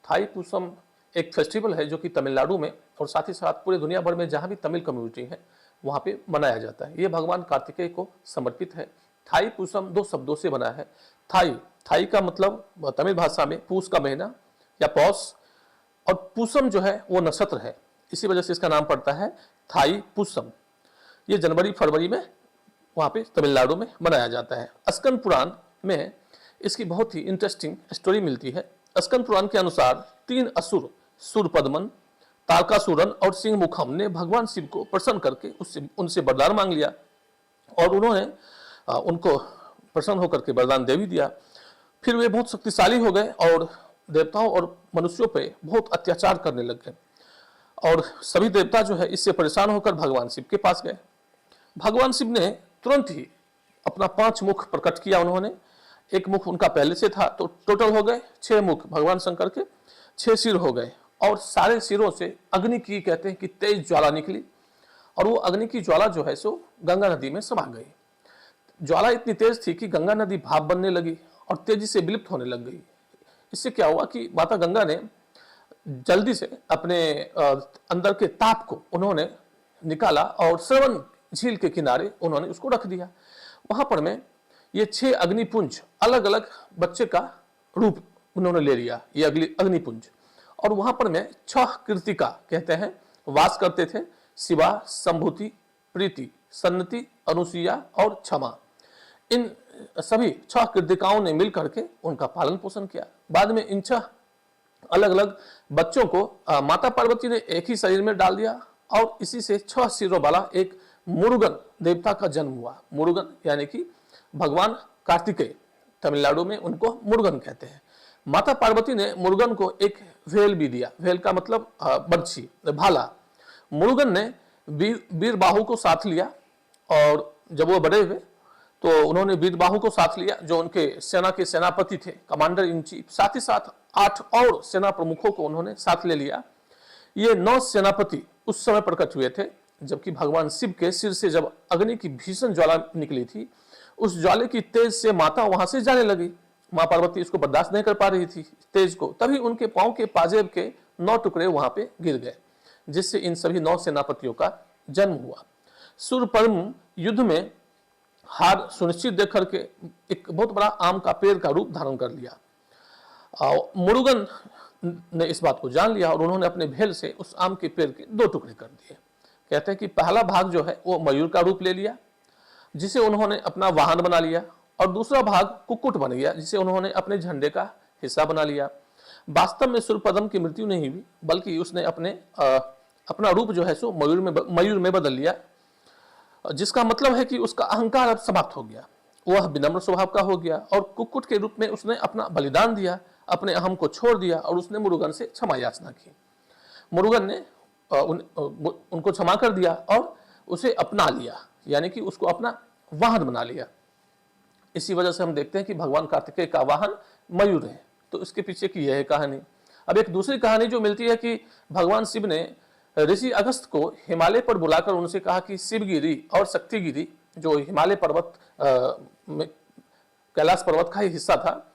Thai Poosam एक festival है जो कि तमिलनाडु में और साथ ही साथ पूरे दुनिया भर में जहाँ भी तमिल कम्युनिटी है वहाँ पे मनाया जाता है। ये भगवान कार्तिकेय को समर्पित है। थाई पूसम दो शब्दों से बना है। थाई थाई का मतलब तमिल भाषा में पूस का महीना या पौष, और पूसम जो है वो नक्षत्र है, इसी वजह से इसका नाम पड़ता है थाई पूसम। ये जनवरी फरवरी में वहाँ पे तमिलनाडु में मनाया जाता है। स्कंद पुराण में इसकी बहुत ही इंटरेस्टिंग स्टोरी मिलती है। स्कंद पुराण के अनुसार 3 असुर सूरपद्मन, तारकासुरन और सिंह मुखम ने भगवान शिव को प्रसन्न करके उनसे वरदान मांग लिया और उन्होंने उनको प्रसन्न होकर के वरदान दे भी दिया। फिर वे बहुत शक्तिशाली हो गए और देवताओं और मनुष्यों पे बहुत अत्याचार करने लग गए और सभी देवता जो है इससे परेशान होकर भगवान शिव के पास गए। भगवान शिव ने तुरंत ही अपना 5 मुख प्रकट किया। उन्होंने एक मुख उनका पहले से था तो टोटल हो गए 6 मुख भगवान शंकर के, 6 सिर हो गए और सारे सिरों से अग्नि की कहते हैं कि तेज ज्वाला निकली और वो अग्नि की ज्वाला जो है सो गंगा नदी में समा गई। ज्वाला इतनी तेज थी कि गंगा नदी भाप बनने लगी और तेजी से विलुप्त होने लग गई। इससे क्या हुआ कि माता गंगा ने जल्दी से अपने अंदर के ताप को उन्होंने निकाला और श्रवण झील के किनारे उन्होंने उसको रख दिया। वहां पर में ये 6 अग्निपुंज अलग अलग बच्चे का रूप उन्होंने ले लिया, ये अग्निपुंज, और वहां पर में 6 कृतिका कहते हैं वास करते थे। शिवा, संभूति, प्रीति, सन्नति, अनुसुईया और क्षमा। इन सभी 6 कृतिकाओं ने मिल करके उनका पालन पोषण किया। बाद में इन 6 अलग अलग बच्चों को माता पार्वती ने एक ही शरीर में डाल दिया और इसी से 6 सिरों वाला एक मुरुगन देवता का जन्म हुआ। मुरुगन यानी कि भगवान कार्तिकेय, तमिलनाडु में उनको मुरुगन कहते हैं। माता पार्वती ने मुरुगन को एक वेल भी दिया। वेल का मतलब बंशी, भाला। मुरुगन ने वीरबाहु को साथ लिया और जब वो बड़े हुए तो उन्होंने वीरबाहु को साथ लिया जो उनके सेना के सेनापति थे, कमांडर इन चीफ। साथ ही साथ 8 और सेना प्रमुखों को उन्होंने साथ ले लिया। ये 9 सेनापति उस समय प्रकट हुए थे जबकि भगवान शिव के सिर से जब अग्नि की भीषण ज्वाला निकली थी, उस ज्वाले की तेज से माता वहां से जाने लगी। मां पार्वती इसको बर्दाश्त नहीं कर पा रही थी तेज को, तभी उनके पांव के पाजेब के 9 टुकड़े वहां पे गिर गए, जिससे इन सभी 9 सेनापतियों का जन्म हुआ। सूरपद्म युद्ध में हार सुनिश्चित देख करके एक बहुत बड़ा आम का पेड़ का रूप धारण कर लिया। मुरुगन ने इस बात को जान लिया और उन्होंने अपने भेल से उस आम के पेड़ के 2 टुकड़े कर दिए। कहते हैं कि पहला भाग जो है वो मयूर का रूप ले लिया जिसे उन्होंने अपना वाहन बना लिया, और दूसरा भाग कुक्कुट बन गया जिसे उन्होंने अपने झंडे का हिस्सा बना लिया। वास्तव में सूरपद्म की मृत्यु नहीं हुई बल्कि उसने अपना रूप जो है सो मयूर में बदल लिया, जिसका मतलब है कि उसका अहंकार अब समाप्त हो गया, वह विनम्र स्वभाव का हो गया और कुक्कुट के रूप में उसने अपना बलिदान दिया, अपने अहम को छोड़ दिया और उसने मुरुगन से क्षमा याचना की। मुरुगन ने उनको क्षमा कर दिया और उसे अपना लिया, यानी कि उसको अपना वाहन बना लिया। इसी वजह से हम देखते हैं कि भगवान कार्तिकेय का वाहन मयूर है। तो इसके पीछे की यह है कहानी। अब एक दूसरी कहानी जो मिलती है कि भगवान शिव ने ऋषि अगस्त को हिमालय पर बुलाकर उनसे कहा कि शिवगिरी और शक्तिगिरी जो हिमालय पर्वत में कैलाश पर्वत का ही हिस्सा था,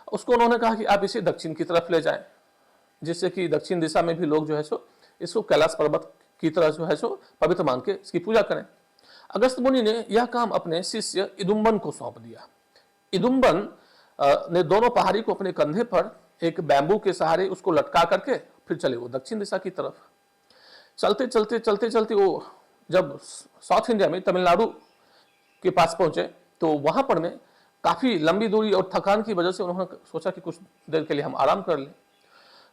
उसको उन्होंने कहा कि आप इसे दक्षिण की तरफ ले जाएं, जिससे कि दक्षिण दिशा में भी लोग जो है सो इसको कैलाश पर्वत की तरह जो है सो पवित्र मान के इसकी पूजा करें। अगस्त मुनि ने यह काम अपने शिष्य इदुम्बन को सौंप दिया। इदुम्बन ने दोनों पहाड़ी को अपने कंधे पर एक बैम्बू के सहारे उसको लटका करके फिर चले वो दक्षिण दिशा की तरफ। चलते चलते चलते चलते वो जब साउथ इंडिया में तमिलनाडु के पास पहुंचे तो वहां पर में काफी लंबी दूरी और थकान की वजह से उन्होंने सोचा कि कुछ देर के लिए हम आराम कर लें।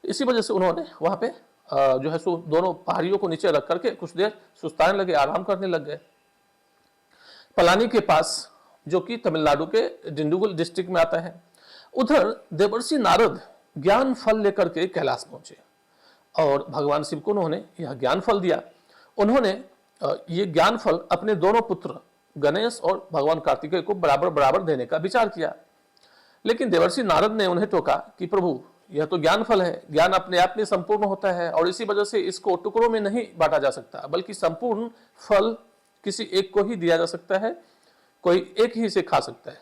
इसी वजह से उन्होंने वहां पे जो है सो दोनों पहाड़ियों को नीचे रख करके कुछ देर सुस्ताने लगे, आराम करने लग गए। पलानी के पास जो कि तमिलनाडु के डिंडुगुल डिस्ट्रिक्ट में आता है, उधर देवर्षि नारद ज्ञान फल लेकर के कैलाश पहुंचे और भगवान शिव को उन्होंने यह ज्ञान फल दिया। उन्होंने ये ज्ञान फल अपने दोनों पुत्र गणेश और भगवान कार्तिकेय को बराबर बराबर देने का विचार किया, लेकिन देवर्षि नारद ने उन्हें टोका कि प्रभु यह तो ज्ञान फल है, ज्ञान अपने आप में संपूर्ण होता है और इसी वजह से इसको टुकड़ों में नहीं बांटा जा सकता, बल्कि संपूर्ण फल किसी एक को ही दिया जा सकता है, कोई एक ही इसे खा सकता है।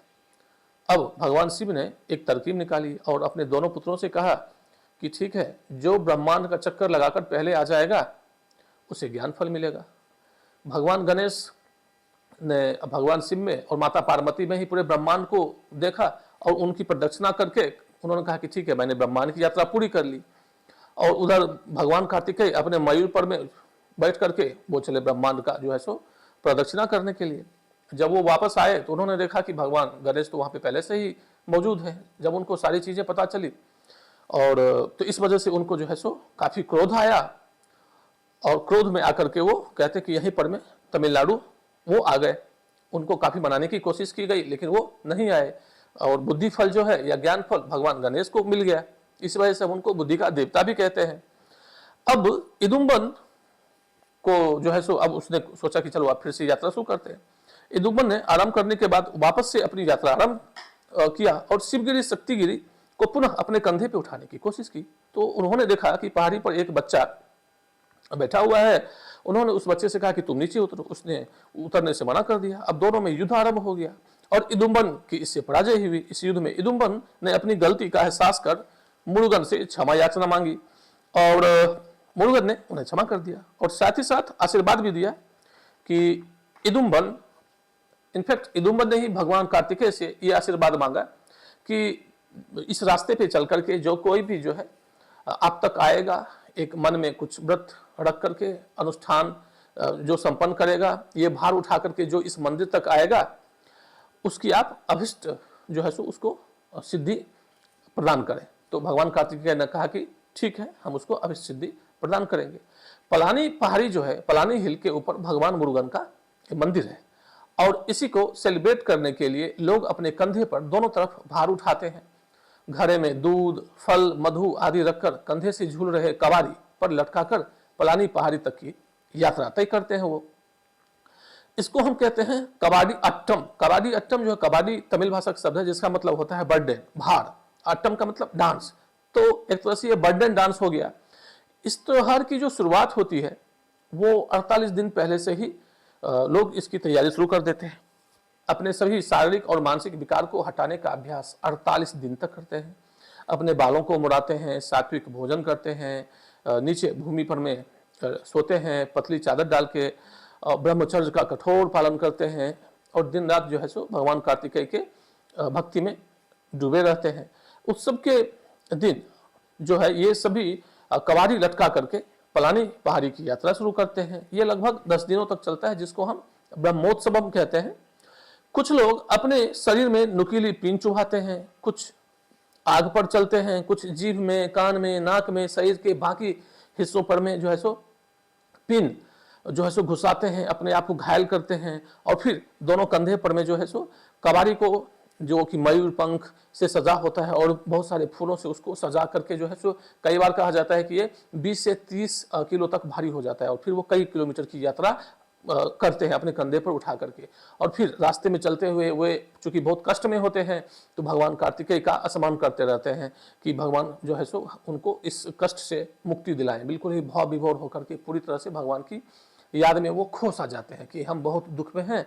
अब भगवान शिव ने एक तरकीब निकाली और अपने दोनों पुत्रों से कहा कि ठीक है, जो ब्रह्मांड का चक्कर लगाकर पहले आ जाएगा उसे ज्ञान फल मिलेगा। भगवान गणेश ने भगवान शिव में और माता पार्वती में ही पूरे ब्रह्मांड को देखा और उनकी प्रदक्षिणा करके उन्होंने कहा कि ठीक है, मैंने ब्रह्मांड की यात्रा पूरी कर ली। और उधर भगवान कार्तिकेय अपने मयूर पर में बैठ करके वो चले ब्रह्मांड का जो है सो प्रदक्षिणा करने के लिए। जब वो वापस आए तो उन्होंने देखा कि भगवान गणेश तो वहाँ पे पहले से ही मौजूद है। जब उनको सारी चीज़ें पता चली और तो इस वजह से उनको जो है सो काफ़ी क्रोध आया और क्रोध में आकर के वो कहते कि यहीं पर में तमिलनाडु वो आ गए। उनको काफ़ी मनाने की कोशिश की गई लेकिन वो नहीं आए और बुद्धि फल जो है या ज्ञान फल भगवान गणेश को मिल गया। इस वजह से हम उनको बुद्धि का देवता भी कहते हैं। अब इदुम्बन को जो है सो अब उसने सोचा कि चलो आप फिर से यात्रा शुरू करते हैं। इदुम्बन ने आराम करने के बाद वापस से अपनी यात्रा आरंभ किया और शिवगिरी शक्तिगिरी को पुनः अपने कंधे पे उठाने की कोशिश की। तो उन्होंने देखा कि पहाड़ी पर एक बच्चा बैठा हुआ है। उन्होंने उस बच्चे से कहा कि तुम नीचे उतरो। उसने उतरने से मना कर दिया। अब दोनों में युद्ध आरंभ हो गया और इदुम्बन की इससे पराजय हुई। इस युद्ध में इदुम्बन ने अपनी गलती का एहसास कर मुरुगन से क्षमा याचना मांगी और मुरुगन ने उन्हें क्षमा कर दिया और साथ ही साथ आशीर्वाद भी दिया कि इदुम्बन, इनफैक्ट इदुम्बन ने ही भगवान कार्तिकेय से यह आशीर्वाद मांगा कि इस रास्ते पे चल करके जो कोई भी जो है आप तक आएगा, एक मन में कुछ व्रत रख करके अनुष्ठान जो संपन्न करेगा, ये भार उठा करके जो इस मंदिर तक आएगा, उसकी आप अभिष्ट जो है सो उसको सिद्धि प्रदान करें। तो भगवान कार्तिकेय ने कहा कि ठीक है, हम उसको अभिष्ट सिद्धि प्रदान करेंगे। पलानी पहाड़ी जो है, पलानी हिल के ऊपर भगवान मुरुगन का मंदिर है और इसी को सेलिब्रेट करने के लिए लोग अपने कंधे पर दोनों तरफ भार उठाते हैं। घड़े में दूध, फल, मधु आदि रखकर कंधे से झूल रहे कवारी पर लटकाकर पलानी पहाड़ी तक की यात्रा तय करते हैं। वो इसको हम कहते हैं कबाडी अट्टम। कबाडी अट्टम जो है, कबाडी तमिल भाषा का शब्द है जिसका मतलब होता है बर्डन, भार। अट्टम का मतलब डांस। तो एक तरह से ये बर्डन डांस हो गया। इस त्योहार की जो शुरुआत होती है वो 48 दिन पहले से ही लोग इसकी तैयारी शुरू कर देते हैं। अपने सभी शारीरिक और मानसिक विकार को हटाने का अभ्यास 48 दिन तक करते हैं। अपने बालों को मुड़ाते हैं, सात्विक भोजन करते हैं, नीचे भूमि पर में सोते हैं, पतली चादर डाल के ब्रह्मचर्य का कठोर पालन करते हैं और दिन रात जो है सो भगवान कार्तिकेय के भक्ति में डूबे रहते हैं। उत्सव के दिन जो है ये सभी कवारी लटका करके पलानी पहाड़ी की यात्रा शुरू करते हैं। ये लगभग 10 दिनों तक चलता है जिसको हम ब्रह्मोत्सवम कहते हैं। कुछ लोग अपने शरीर में नुकीली पिन चुभाते हैं, कुछ आग पर चलते हैं, कुछ जीभ में, कान में, नाक में, शरीर के बाकी हिस्सों पर में जो है सो पिन जो है सो घुसाते हैं, अपने आप को घायल करते हैं और फिर दोनों कंधे पर में जो है सो कवारी को जो कि मयूर पंख से सजा होता है और बहुत सारे फूलों से उसको सजा करके जो है सो कई बार कहा जाता है कि ये 20 से 30 किलो तक भारी हो जाता है और फिर वो कई किलोमीटर की यात्रा करते हैं अपने कंधे पर उठा करके। और फिर रास्ते में चलते हुए वे चूंकि बहुत कष्ट में होते हैं तो भगवान कार्तिकेय का असमान करते रहते हैं कि भगवान जो है सो उनको इस कष्ट से मुक्ति दिलाएं। बिल्कुल ही भाव विभोर होकर के पूरी तरह से भगवान की याद में वो खोस आ जाते हैं कि हम बहुत दुख में हैं,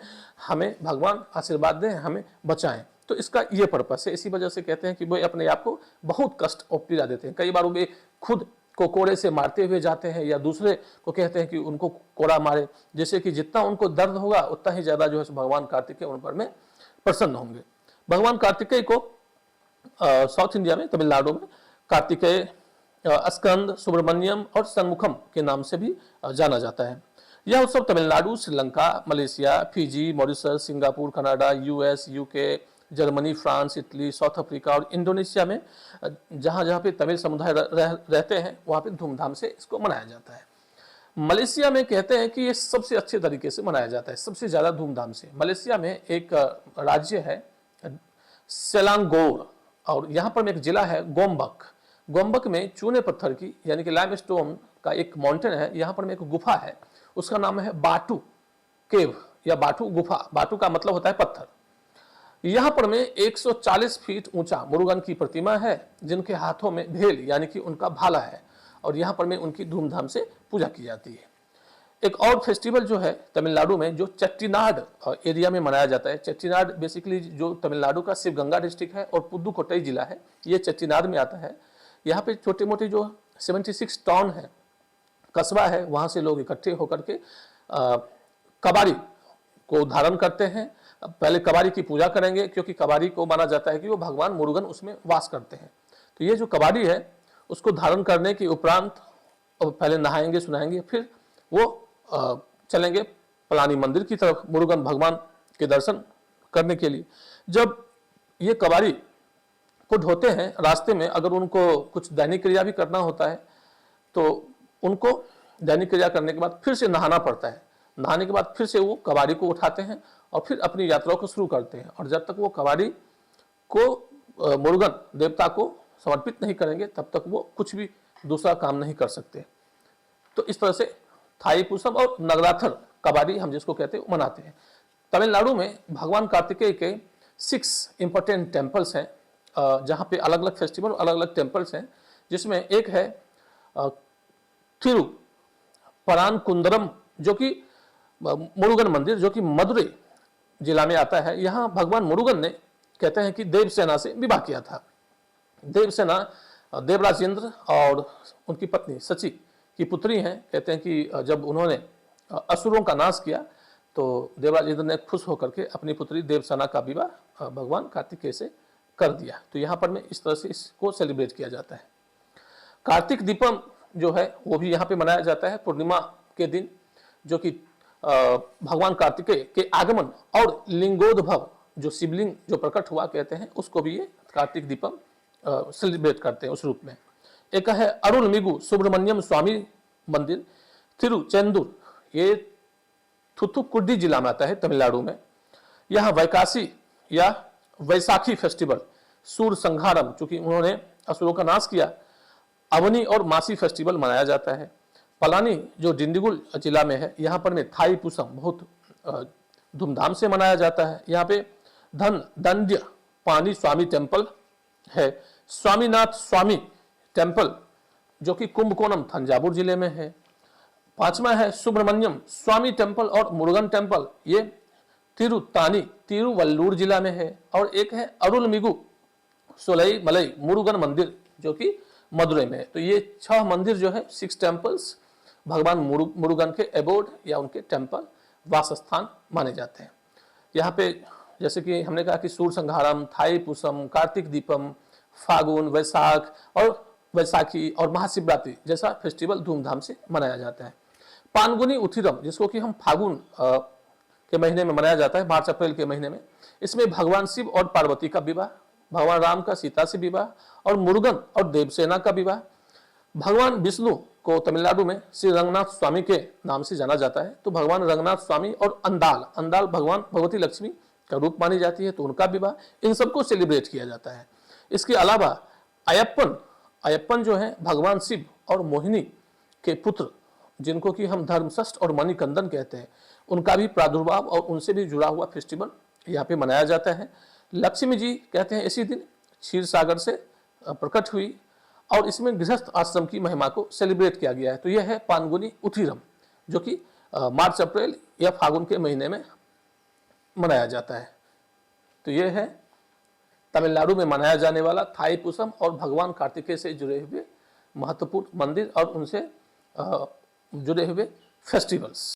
हमें भगवान आशीर्वाद दें, हमें बचाएं। तो इसका ये पर्पस है। इसी वजह से कहते हैं कि वे अपने आप को बहुत कष्ट और पीड़ा देते हैं। कई बार वे खुद को कोड़े से मारते हुए जाते हैं या दूसरे को कहते हैं कि उनको कोड़ा मारे, जैसे कि जितना उनको दर्द होगा उतना ही ज्यादा जो है भगवान कार्तिकेय उन पर में प्रसन्न होंगे। भगवान कार्तिकेय को साउथ इंडिया में, तमिलनाडु में कार्तिकेय, स्कंद, सुब्रमण्यम और संमुखम के नाम से भी जाना जाता है। यह उत्सव Tamil Nadu, Sri Lanka, Malaysia, Fiji, Mauritius, Singapore, Canada, US, UK, Germany, France, Italy, south Africa और इंडोनेशिया में जहाँ जहाँ पे तमिल समुदाय रहते हैं वहाँ पे धूमधाम से इसको मनाया जाता है। मलेशिया में कहते हैं कि ये सबसे अच्छे तरीके से मनाया जाता है, सबसे ज़्यादा धूमधाम से। मलेशिया में एक राज्य है सेलांगोर और यहाँ पर एक जिला है गोम्बक। गोम्बक में चूने पत्थर की यानी कि लाइमस्टोन का एक माउंटेन है। यहाँ पर एक गुफा है, उसका नाम है बाटू केव या बाटू गुफा। बाटू का मतलब होता है पत्थर। यहाँ पर में 140 फीट ऊंचा मुरुगन की प्रतिमा है जिनके हाथों में भेल यानी कि उनका भाला है और यहाँ पर में उनकी धूमधाम से पूजा की जाती है। एक और फेस्टिवल जो है तमिलनाडु में जो चेट्टीनाड एरिया में मनाया जाता है। चेट्टीनाड बेसिकली जो तमिलनाडु का शिवगंगा डिस्ट्रिक्ट है और पुदुकोट्टई जिला है, ये चेट्टीनाड में आता है। यहाँ पे छोटे मोटे जो 76 टाउन है, कस्बा है, वहाँ से लोग इकट्ठे होकर के कबाड़ी को धारण करते हैं। पहले कबाड़ी की पूजा करेंगे, क्योंकि कबाड़ी को माना जाता है कि वो भगवान मुरुगन उसमें वास करते हैं। तो ये जो कबाड़ी है उसको धारण करने के उपरांत पहले नहाएंगे सुनाएंगे, फिर वो चलेंगे पलानी मंदिर की तरफ मुरुगन भगवान के दर्शन करने के लिए। जब ये कबाड़ी को ढोते हैं रास्ते में, अगर उनको कुछ दैनिक क्रिया भी करना होता है तो उनको दैनिक क्रिया करने के बाद फिर से नहाना पड़ता है। नहाने के बाद फिर से वो कबाड़ी को उठाते हैं और फिर अपनी यात्रा को शुरू करते हैं। और जब तक वो कबाड़ी को मुरुगन देवता को समर्पित नहीं करेंगे तब तक वो कुछ भी दूसरा काम नहीं कर सकते। तो इस तरह से थाईपुसम और नगराथर कबाड़ी हम जिसको कहते हैं मनाते हैं। तमिलनाडु में भगवान कार्तिकेय के 6 इंपॉर्टेंट टेम्पल्स हैं, जहाँ पे अलग अलग फेस्टिवल अलग अलग टेम्पल्स हैं, जिसमें एक है थिरु परानकुंदरम जो कि मुरुगन मंदिर, जो कि मदुरई जिला में आता है। यहाँ भगवान मुरुगन ने कहते हैं कि देवसेना से विवाह किया था। देवसेना देवराज इंद्र और उनकी पत्नी सची की पुत्री हैं। कहते हैं कि जब उन्होंने असुरों का नाश किया तो देवराज इंद्र ने खुश होकर के अपनी पुत्री देवसेना का विवाह भगवान कार्तिकेय से कर दिया। तो यहाँ पर में इस तरह से इसको सेलिब्रेट किया जाता है। कार्तिक दीपम जो है वो भी यहाँ पे मनाया जाता है पूर्णिमा के दिन, जो कि भगवान कार्तिकेय के आगमन और लिंगोद्भव जो शिवलिंग जो प्रकट हुआ कहते हैं उसको भी ये कार्तिक दीपम सेलिब्रेट करते हैं उस रूप में। एक है अरुलमिगु सुब्रमण्यम स्वामी मंदिर तिरुचेंदुर, ये थुथुकुडी जिला में आता है तमिलनाडु में। यहाँ वैकासी या वैसाखी फेस्टिवल, सूर संहारम, चूंकि उन्होंने असुरों का नाश किया, अवनी और मासी फेस्टिवल मनाया जाता है। पलानी जो डिंडीगुल जिला में है, यहाँ पर में थाईपुसम बहुत धूमधाम से मनाया जाता है। यहाँ पे धन दंड्य पानी स्वामी टेम्पल है। स्वामीनाथ स्वामी टेम्पल जो कि कुंभकोणम थंजावुर जिले में है। 5वां है सुब्रमण्यम स्वामी टेम्पल और मुरुगन टेम्पल, ये तिरुतानी तिरुवल्लूर जिला में है। और एक है अरुलमिगु सोलई मलई मुरुगन मंदिर जो कि मदुरई में है। तो ये 6 मंदिर जो है 6 टेम्पल्स भगवान मुरुगन के एबोर्ड या उनके टेम्पल वास स्थान माने जाते हैं। यहाँ पे जैसे कि हमने कहा कि सूर संहारम, थाईपुसम, कार्तिक दीपम, फागुन, वैसाख और वैसाखी और महाशिवरात्रि जैसा फेस्टिवल धूमधाम से मनाया जाता है। पानगुनी उथिरम जिसको कि हम फागुन के महीने में मनाया जाता है, मार्च अप्रैल के महीने में, इसमें भगवान शिव और पार्वती का विवाह, भगवान राम का सीता से विवाह और मुरुगन और देवसेना का विवाह। भगवान विष्णु को तमिलनाडु में श्री रंगनाथ स्वामी के नाम से जाना जाता है। तो भगवान रंगनाथ स्वामी और अंदाल भगवान भगवती लक्ष्मी का रूप मानी जाती है, तो उनका विवाह, इन सबको सेलिब्रेट किया जाता है। इसके अलावा अयप्पन जो है भगवान शिव और मोहिनी के पुत्र, जिनको कि हम धर्मशष्ट और मणिकंदन कहते हैं, उनका भी प्रादुर्भाव और उनसे भी जुड़ा हुआ फेस्टिवल यहाँ पे मनाया जाता है। लक्ष्मी जी कहते हैं इसी दिन क्षीर सागर से प्रकट हुई और इसमें गृहस्थ आश्रम की महिमा को सेलिब्रेट किया गया है। तो यह है पानगुनी उथिरम जो कि मार्च अप्रैल या फागुन के महीने में मनाया जाता है। तो यह है तमिलनाडु में मनाया जाने वाला थाईपुसम और भगवान कार्तिकेय से जुड़े हुए महत्वपूर्ण मंदिर और उनसे जुड़े हुए फेस्टिवल्स।